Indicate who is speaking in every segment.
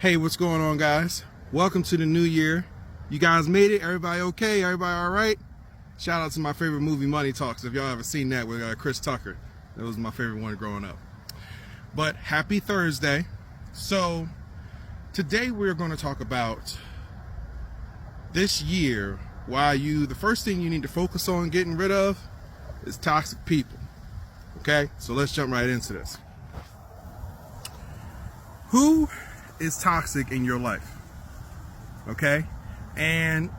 Speaker 1: Hey, what's going on, guys? Welcome to the new year. You guys made it. Everybody okay? Everybody all right? Shout out to my favorite movie, Money Talks. If y'all ever seen that with Chris Tucker, that was my favorite one growing up. But happy Thursday. So today we're going to talk about this year. The first thing you need to focus on getting rid of is toxic people. Okay, so let's jump right into this. Who is toxic in your life? Okay, and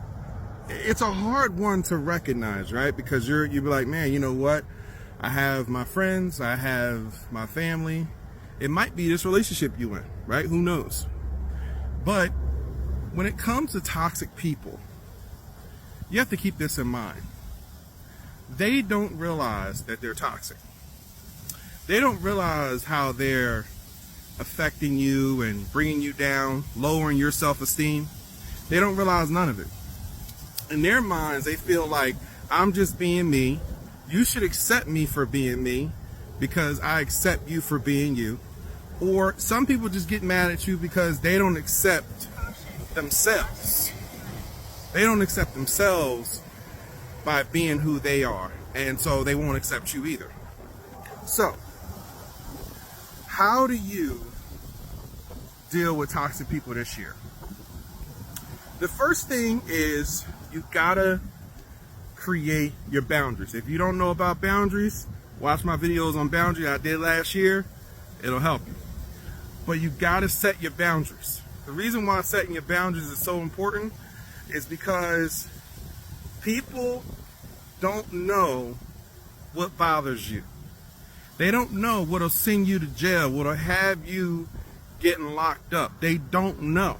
Speaker 1: it's a hard one to recognize, right? Because you'll be like, man, you know what? I have my friends, I have my family. It might be this relationship you in, right? Who knows? But when it comes to toxic people, you have to keep this in mind. They don't realize that they're toxic. They don't realize how they're affecting you and bringing you down, lowering your self-esteem. They don't realize none of it. In their minds, they feel like, I'm just being me. You should accept me for being me because I accept you for being you. Or some people just get mad at you because they don't accept themselves. They don't accept themselves by being who they are. And so they won't accept you either. So, how do you deal with toxic people this year? The first thing is you gotta create your boundaries. If you don't know about boundaries, watch my videos on boundaries I did last year. It'll help you. But you gotta set your boundaries. The reason why setting your boundaries is so important is because people don't know what bothers you. They don't know what'll send you to jail, what'll have you getting locked up. They don't know.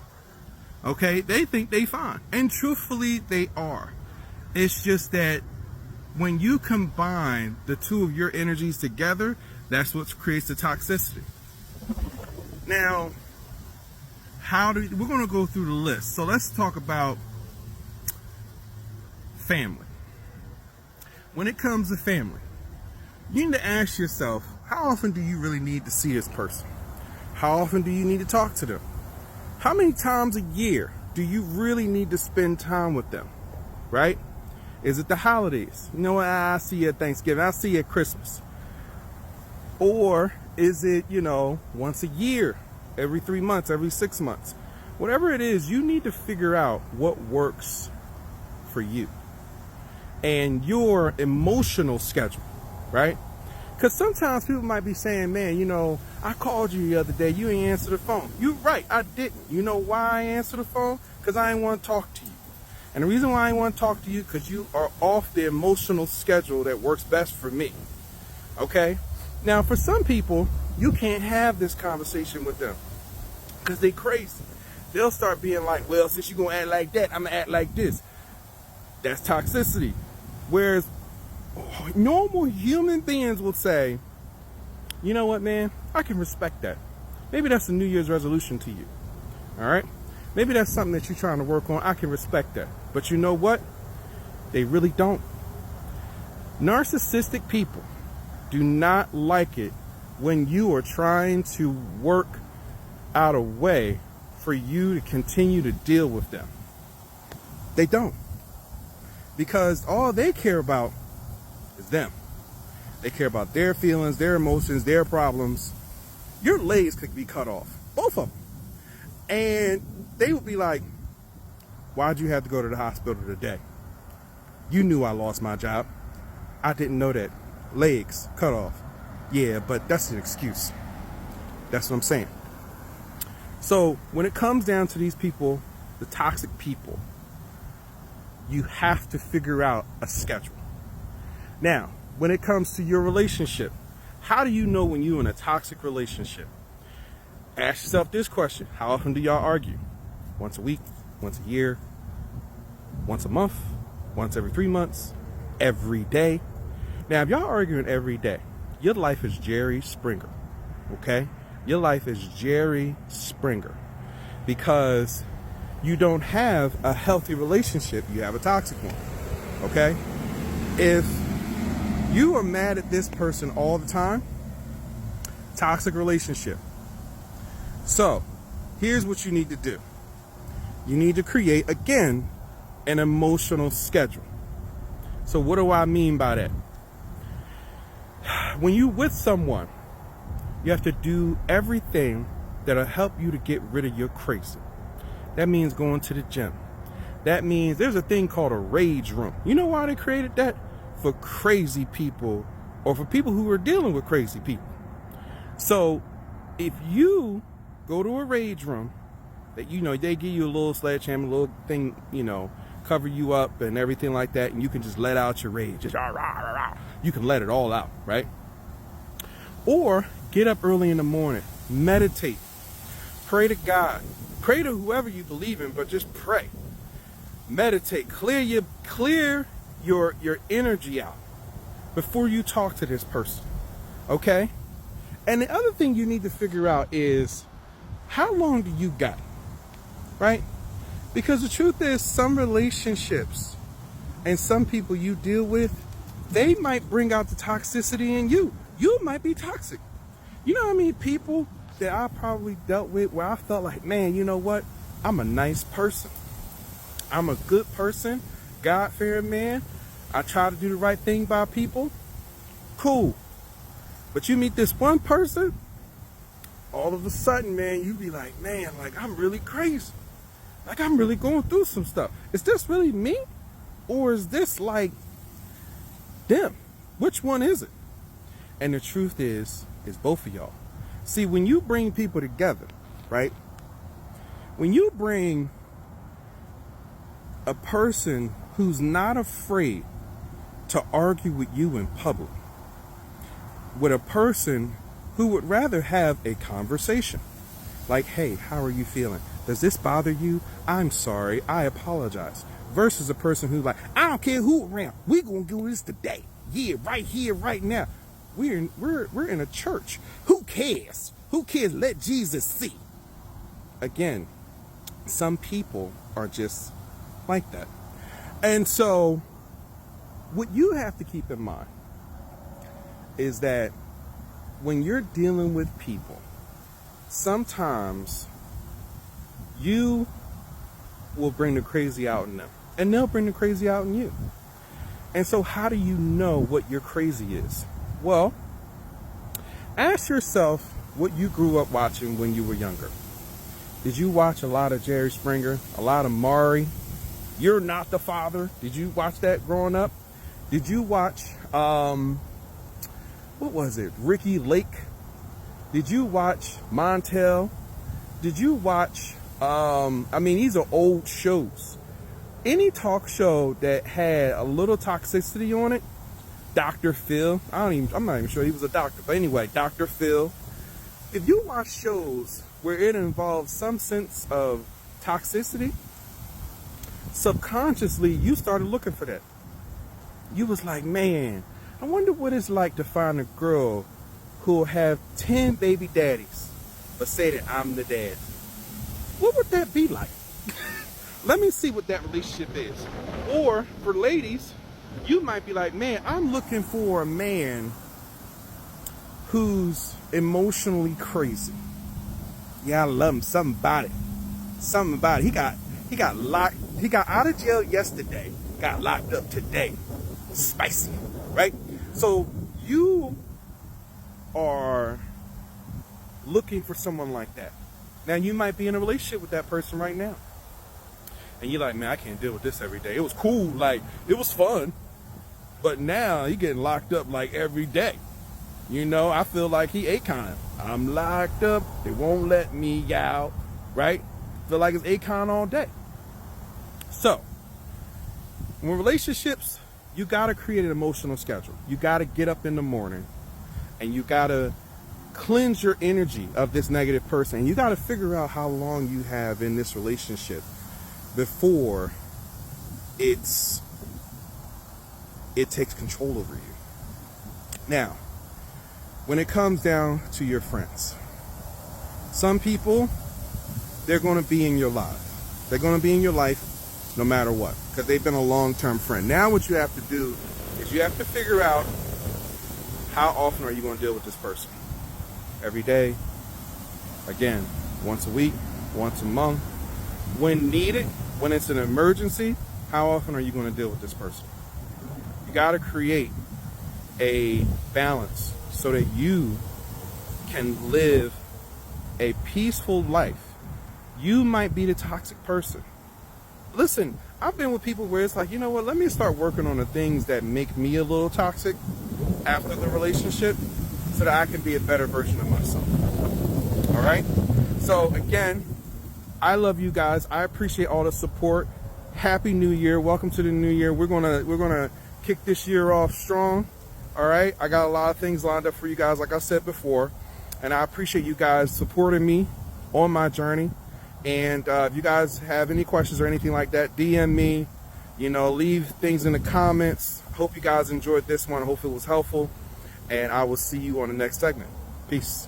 Speaker 1: Okay? They think they fine. And truthfully, they are. It's just that when you combine the two of your energies together, that's what creates the toxicity. Now, we're going to go through the list. So let's talk about family. When it comes to family, you need to ask yourself, how often do you really need to see this person? How often do you need to talk to them? How many times a year do you really need to spend time with them? Right? Is it the holidays? You know what? I see you at Thanksgiving. I see you at Christmas. Or is it, once a year, every 3 months, every 6 months? Whatever it is, you need to figure out what works for you and your emotional schedule. Right? Because sometimes people might be saying, man, I called you the other day, you ain't answer the phone. You're right, I didn't. You know why I answered the phone? Because I ain't want to talk to you. And the reason why I want to talk to you, because you are off the emotional schedule that works best for me. Okay? Now, for some people, you can't have this conversation with them because they crazy. They'll start being like, well, since you're going to act like that, I'm going to act like this. That's toxicity. Whereas normal human beings will say, you know what, man, I can respect that. Maybe that's a New Year's resolution to you. All right? Maybe that's something that you're trying to work on. I can respect that. But you know what? They really don't. Narcissistic people do not like it when you are trying to work out a way for you to continue to deal with them. They don't. Because all they care about is them. They care about their feelings, their emotions, their problems. Your legs could be cut off, both of them. And they would be like, why'd you have to go to the hospital today? You knew I lost my job. I didn't know that. Legs cut off. Yeah, but that's an excuse. That's what I'm saying. So when it comes down to these people, the toxic people, you have to figure out a schedule. Now, when it comes to your relationship, how do you know when you're in a toxic relationship? Ask yourself this question. How often do y'all argue? Once a week? Once a year? Once a month? Once every 3 months? Every day? Now, if y'all arguing every day, your life is Jerry Springer. Okay? Your life is Jerry Springer. Because you don't have a healthy relationship, you have a toxic one. Okay? If you are mad at this person all the time, toxic relationship. So here's what you need to do. You need to create, again, an emotional schedule. So what do I mean by that? When you're with someone, you have to do everything that'll help you to get rid of your crazy. That means going to the gym. That means there's a thing called a rage room. You know why they created that? For crazy people, or for people who are dealing with crazy people. So if you go to a rage room, that they give you a little sledgehammer, a little thing, cover you up and everything like that, and you can just let out your rage. Just rah, rah, rah, rah. You can let it all out, right? Or get up early in the morning, meditate, pray to God, pray to whoever you believe in, but just pray, meditate, clear your energy out before you talk to this person, okay? And the other thing you need to figure out is, how long do you got, right? Because the truth is, some relationships and some people you deal with, they might bring out the toxicity in you. You might be toxic. You know what I mean? People that I probably dealt with where I felt like, man, you know what? I'm a nice person. I'm a good person, God-fearing man. I try to do the right thing by people. Cool. But you meet this one person, all of a sudden, man, you be like, man, like, I'm really crazy. Like, I'm really going through some stuff. Is this really me? Or is this like them? Which one is it? And the truth is both of y'all. See, when you bring people together, right? When you bring a person who's not afraid to argue with you in public, with a person who would rather have a conversation, like, hey, how are you feeling? Does this bother you? I'm sorry, I apologize. Versus a person who's like, I don't care who around, we're gonna do this today. Yeah, right here, right now. We're in a church. Who cares? Who cares? Let Jesus see. Again, some people are just like that. And so what you have to keep in mind is that when you're dealing with people, sometimes you will bring the crazy out in them, and they'll bring the crazy out in you. And so how do you know what your crazy is? Well, ask yourself what you grew up watching when you were younger. Did you watch a lot of Jerry Springer, a lot of Maury? You're Not the Father. Did you watch that growing up? Did you watch, what was it, Ricky Lake? Did you watch Montel? Did you watch, these are old shows. Any talk show that had a little toxicity on it, Dr. Phil, I'm not even sure he was a doctor, but anyway, Dr. Phil. If you watch shows where it involves some sense of toxicity, subconsciously you started looking for that. You was like, man, I wonder what it's like to find a girl who will have 10 baby daddies, but say that I'm the dad. What would that be like? Let me see what that relationship is. Or for ladies, you might be like, man, I'm looking for a man who's emotionally crazy. Yeah, I love him. Something about it. He got out of jail yesterday, got locked up today. Spicy, right? So you are looking for someone like that. Now you might be in a relationship with that person right now. And you're like, man, I can't deal with this every day. It was cool, like, it was fun. But now he getting locked up like every day. I feel like he Akon. I'm locked up. They won't let me out, right? Feel like it's Akon all day. So, when relationships, you got to create an emotional schedule. You got to get up in the morning and you got to cleanse your energy of this negative person. And you got to figure out how long you have in this relationship before it takes control over you. Now, when it comes down to your friends, some people, they're going to be in your life. They're going to be in your life no matter what, because they've been a long-term friend. Now what you have to do is you have to figure out, how often are you going to deal with this person? Every day? Again, once a week? once a month. When needed, when it's an emergency, how often are you going to deal with this person? You got to create a balance so that you can live a peaceful life. You might be the toxic person. Listen, I've been with people where it's like, you know what, let me start working on the things that make me a little toxic after the relationship so that I can be a better version of myself. All right? So again, I love you guys. I appreciate all the support. Happy New Year. Welcome to the new year. We're gonna kick this year off strong. All right? I got a lot of things lined up for you guys, like I said before. And I appreciate you guys supporting me on my journey. And if you guys have any questions or anything like that, DM me, leave things in the comments. Hope you guys enjoyed this one. I hope it was helpful. And I will see you on the next segment. Peace.